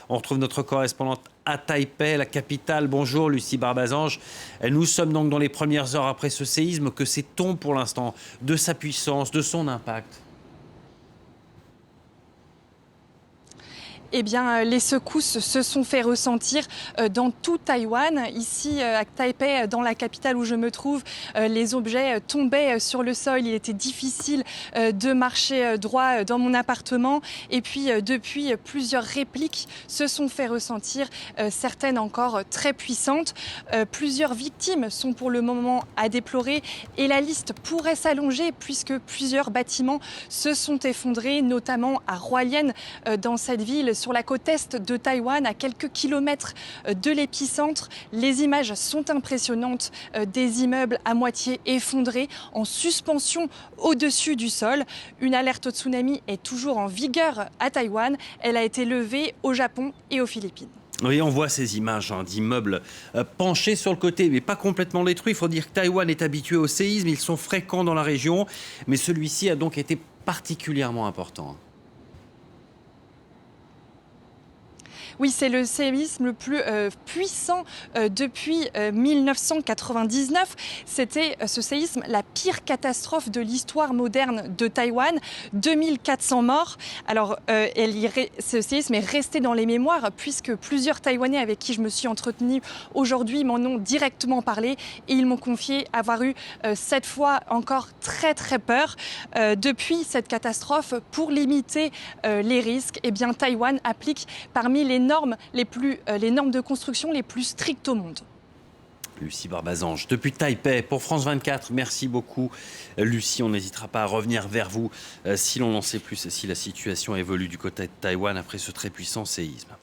On retrouve notre correspondante à Taipei, la capitale. Bonjour Lucie Barbazange. Nous sommes donc dans les premières heures après ce séisme. Que sait-on pour l'instant de sa puissance, de son impact ? Eh bien, les secousses se sont fait ressentir dans tout Taïwan. Ici, à Taipei, dans la capitale où je me trouve, les objets tombaient sur le sol. Il était difficile de marcher droit dans mon appartement. Et puis, depuis, plusieurs répliques se sont fait ressentir, certaines encore très puissantes. Plusieurs victimes sont pour le moment à déplorer et la liste pourrait s'allonger puisque plusieurs bâtiments se sont effondrés, notamment à Hualien, dans cette ville sur la côte est de Taïwan, à quelques kilomètres de l'épicentre. Les images sont impressionnantes, des immeubles à moitié effondrés, en suspension au-dessus du sol. Une alerte au tsunami est toujours en vigueur à Taïwan. Elle a été levée au Japon et aux Philippines. Oui, on voit ces images d'immeubles penchés sur le côté, mais pas complètement détruits. Il faut dire que Taïwan est habitué aux séismes, ils sont fréquents dans la région, mais celui-ci a donc été particulièrement important. Oui, c'est le séisme le plus puissant depuis 1999. C'était ce séisme la pire catastrophe de l'histoire moderne de Taïwan. 2400 morts. Alors, ce séisme est resté dans les mémoires puisque plusieurs Taïwanais avec qui je me suis entretenue aujourd'hui m'en ont directement parlé et ils m'ont confié avoir eu cette fois encore très très peur. Depuis cette catastrophe, pour limiter les risques, eh bien, Taïwan applique parmi les normes de construction les plus strictes au monde. Lucie Barbazange, depuis Taipei, pour France 24, merci beaucoup. Lucie, on n'hésitera pas à revenir vers vous si l'on en sait plus, si la situation évolue du côté de Taïwan après ce très puissant séisme.